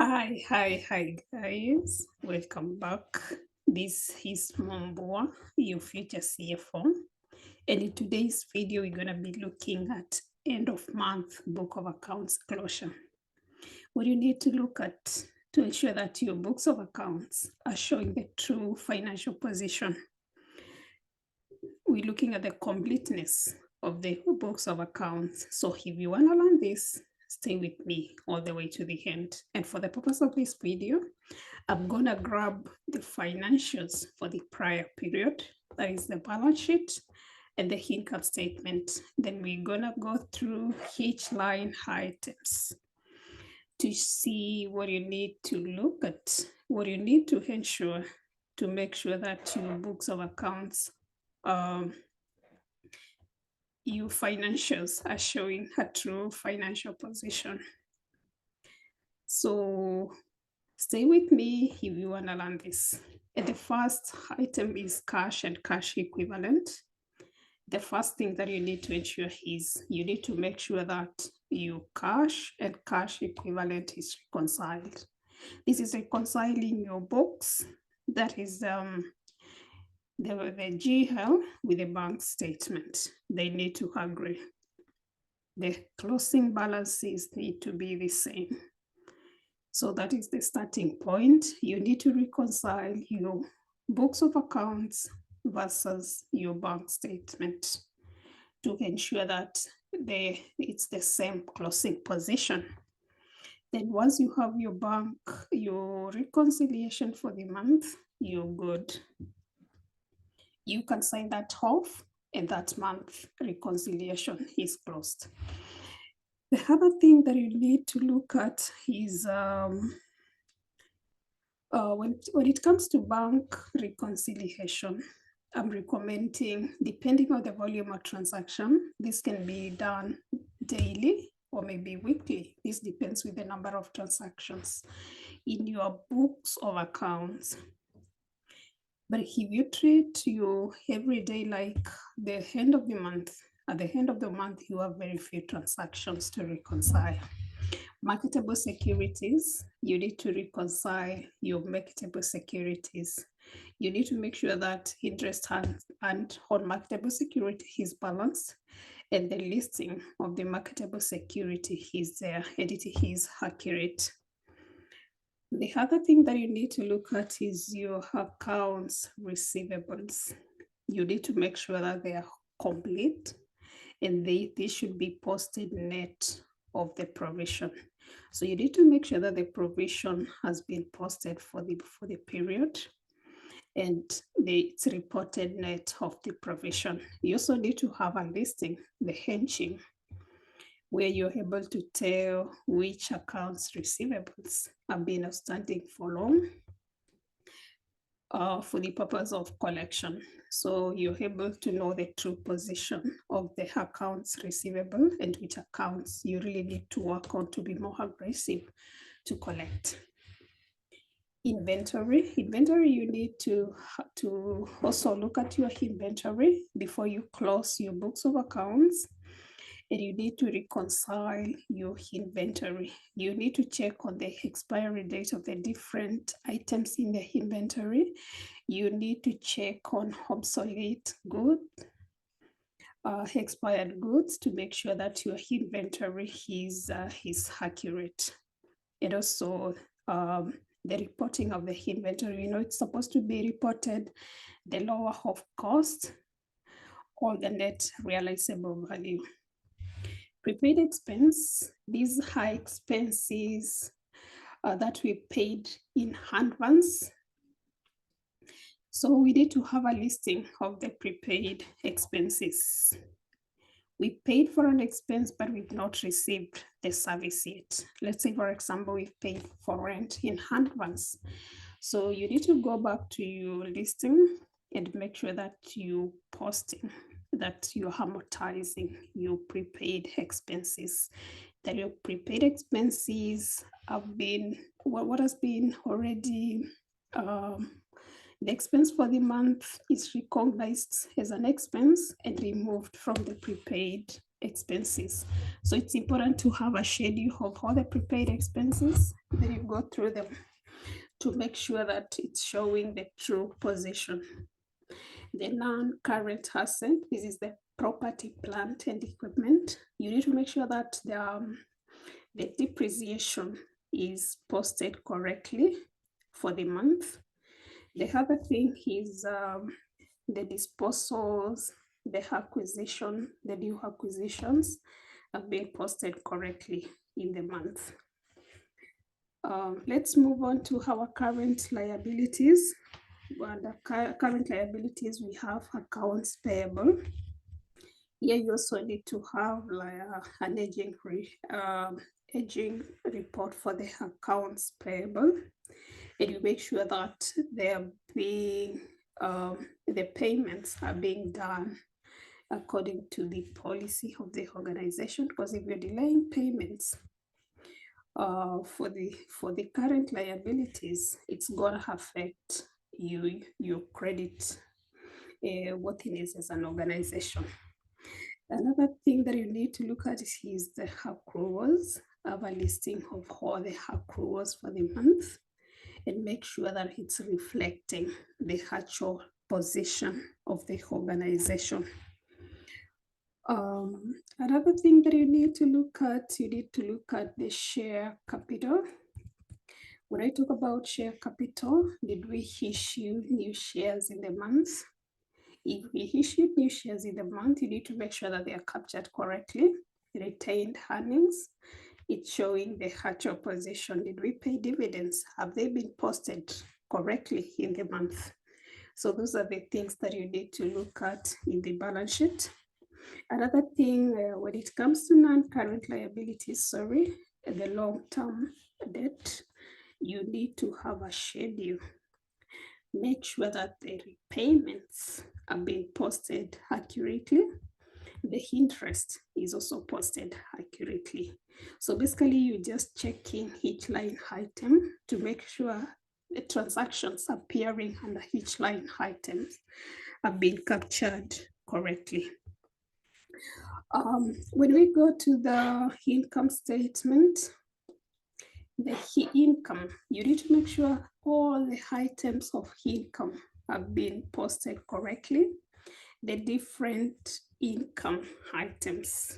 Hi, guys. Welcome back. This is Momboa, your future CFO. And in today's video, we're going to be looking at end of month book of accounts closure. What you need to look at to ensure that your books of accounts are showing the true financial position. We're looking at the completeness of the books of accounts. So if you want to learn this, stay with me all the way to the end. And for the purpose of this video, I'm going to grab the financials for the prior period, that is the balance sheet and the income statement. Then we're going to go through each line items to see what you need to look at, what you need to ensure to make sure that your books of accounts, your financials are showing a true financial position. So stay with me if you want to learn this. And the first item is cash and cash equivalent. The first thing that you need to ensure is you need to make sure that your cash and cash equivalent is reconciled. This is reconciling your books, that is the GL with the bank statement. They need to agree. The closing balances need to be the same. So that is the starting point. You need to reconcile your books of accounts versus your bank statement to ensure that it's the same closing position. Then once you have your reconciliation for the month, you're good. You can sign that off and that month reconciliation is closed. The other thing that you need to look at is when it comes to bank reconciliation, I'm recommending, depending on the volume of transaction, this can be done daily or maybe weekly. This depends with the number of transactions in your books of accounts. But if you treat your everyday like the end of the month, at the end of the month, you have very few transactions to reconcile. Marketable securities, you need to reconcile your marketable securities. You need to make sure that interest and on marketable security is balanced and the listing of the marketable security is there and it is accurate. The other thing that you need to look at is your accounts receivables. You need to make sure that they are complete and they should be posted net of the provision. So you need to make sure that the provision has been posted for the period and it's reported net of the provision. You also need to have a listing, the hedging, where you're able to tell which accounts receivables have been outstanding for long for the purpose of collection. So you're able to know the true position of the accounts receivable and which accounts you really need to work on to be more aggressive to collect. Inventory, you need to also look at your inventory before you close your books of accounts. And you need to reconcile your inventory. You need to check on the expiry date of the different items in the inventory. You need to check on obsolete goods, expired goods to make sure that your inventory is accurate. And also the reporting of the inventory, it's supposed to be reported the lower of cost or the net realizable value. Prepaid expense, these high expenses that we paid in advance. So we need to have a listing of the prepaid expenses. We paid for an expense, but we've not received the service yet. Let's say, for example, we've paid for rent in advance. So you need to go back to your listing and make sure that you posting that you're amortizing your prepaid expenses, that your prepaid expenses have been, what has been already, the expense for the month is recognized as an expense and removed from the prepaid expenses. So it's important to have a schedule of all the prepaid expenses, then you go through them to make sure that it's showing the true position. The non-current asset, this is the property, plant, and equipment. You need to make sure that the depreciation is posted correctly for the month. The other thing is the disposals, the new acquisitions have been posted correctly in the month. Let's move on to our current liabilities. Under current liabilities, we have accounts payable. Here you also need to have an aging report for the accounts payable, and you make sure that the payments are being done according to the policy of the organization. Because if you're delaying payments for the current liabilities, it's gonna affect your credit worthiness as an organization. Another thing that you need to look at is the accruals. Have a listing of all the accruals for the month and make sure that it's reflecting the actual position of the organization. Another thing that you need to look at the share capital. When I talk about share capital, did we issue new shares in the month? If we issued new shares in the month, you need to make sure that they are captured correctly. Retained earnings, it's showing the actual position. Did we pay dividends? Have they been posted correctly in the month? So those are the things that you need to look at in the balance sheet. Another thing, when it comes to non-current liabilities, the long-term debt, you need to have a schedule. Make sure that the repayments are being posted accurately. The interest is also posted accurately. So basically, you're just checking each line item to make sure the transactions appearing under each line items are being captured correctly. When we go to the income statement, the income, you need to make sure all the items of income have been posted correctly. The different income items,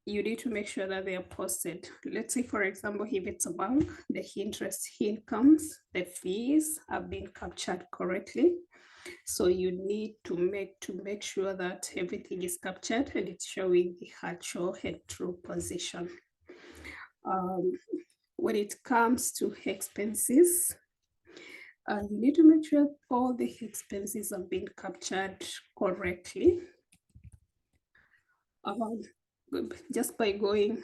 you need to make sure that they are posted. Let's say, for example, if it's a bank, the interest incomes, the fees have been captured correctly. So you need to make sure that everything is captured and it's showing the actual and true position. When it comes to expenses, you need to make sure all the expenses have been captured correctly. Just by going,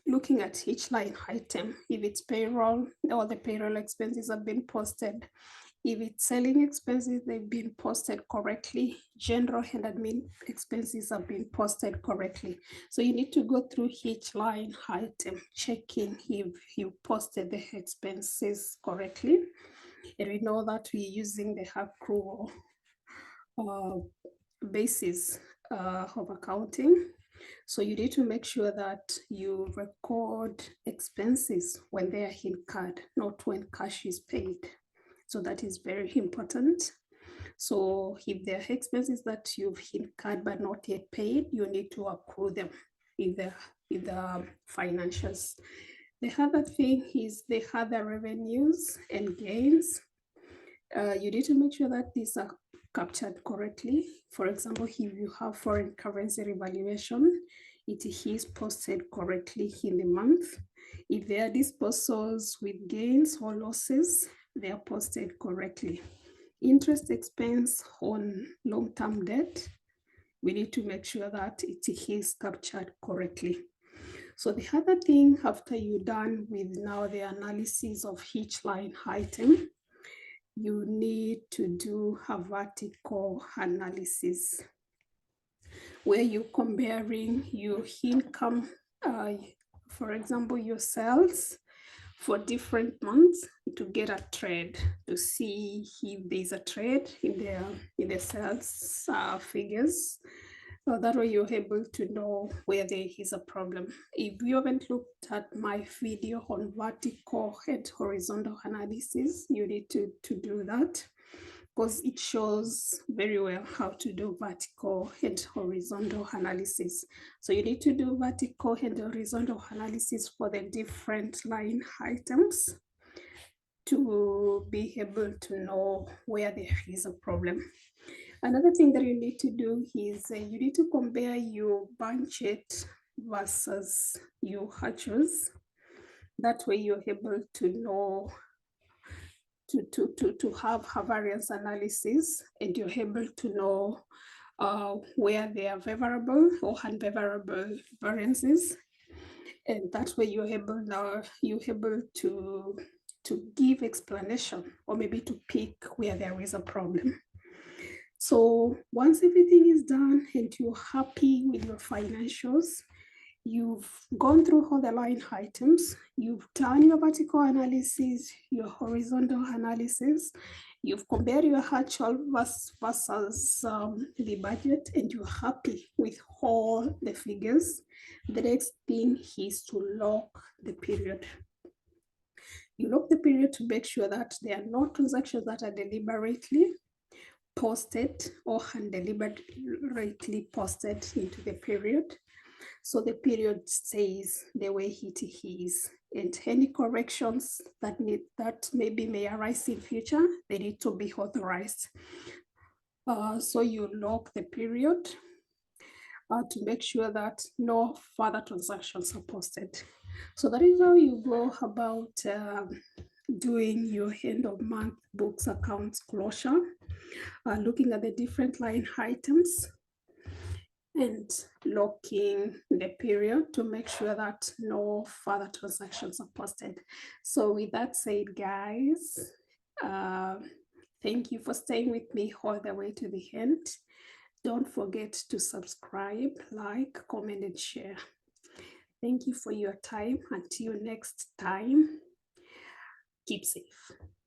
looking at each line item, if it's payroll, all the payroll expenses have been posted. If it's selling expenses, they've been posted correctly. General and admin expenses have been posted correctly. So you need to go through each line item, checking if you posted the expenses correctly. And we know that we're using the accrual basis of accounting. So you need to make sure that you record expenses when they are incurred, not when cash is paid. So that is very important. So if there are expenses that you've incurred but not yet paid, you need to accrue them in the financials. The other thing is the other revenues and gains. You need to make sure that these are captured correctly. For example, if you have foreign currency revaluation, it is posted correctly in the month. If there are disposals with gains or losses, they are posted correctly. Interest expense on long-term debt, we need to make sure that it is captured correctly. So the other thing, after you're done with now the analysis of each line item, you need to do a vertical analysis where you're comparing your income, for example, your sales for different months to get a trend, to see if there's a trend in the sales figures. So that way you're able to know where there is a problem. If you haven't looked at my video on vertical and horizontal analysis, you need to do that, because it shows very well how to do vertical and horizontal analysis. So you need to do vertical and horizontal analysis for the different line items to be able to know where there is a problem. Another thing that you need to do is you need to compare your budget versus your hatches. That way you're able to know, to have a variance analysis, and you're able to know where they are favorable or unfavorable variances. And that way you're able to give explanation, or maybe to pick where there is a problem. So once everything is done and you're happy with your financials, you've gone through all the line items, you've done your vertical analysis, your horizontal analysis, you've compared your actual versus the budget, and you're happy with all the figures. The next thing is to lock the period. You lock the period to make sure that there are no transactions that are deliberately posted or undeliberately posted into the period. So the period stays the way it is, and any corrections that maybe may arise in future, they need to be authorized. So you lock the period to make sure that no further transactions are posted. So that is how you go about doing your end of month books accounts closure, looking at the different line items and locking the period to make sure that no further transactions are posted. So with that said, guys, thank you for staying with me all the way to the end. Don't forget to subscribe, like, comment, and share. Thank you for your time. Until next time, keep safe.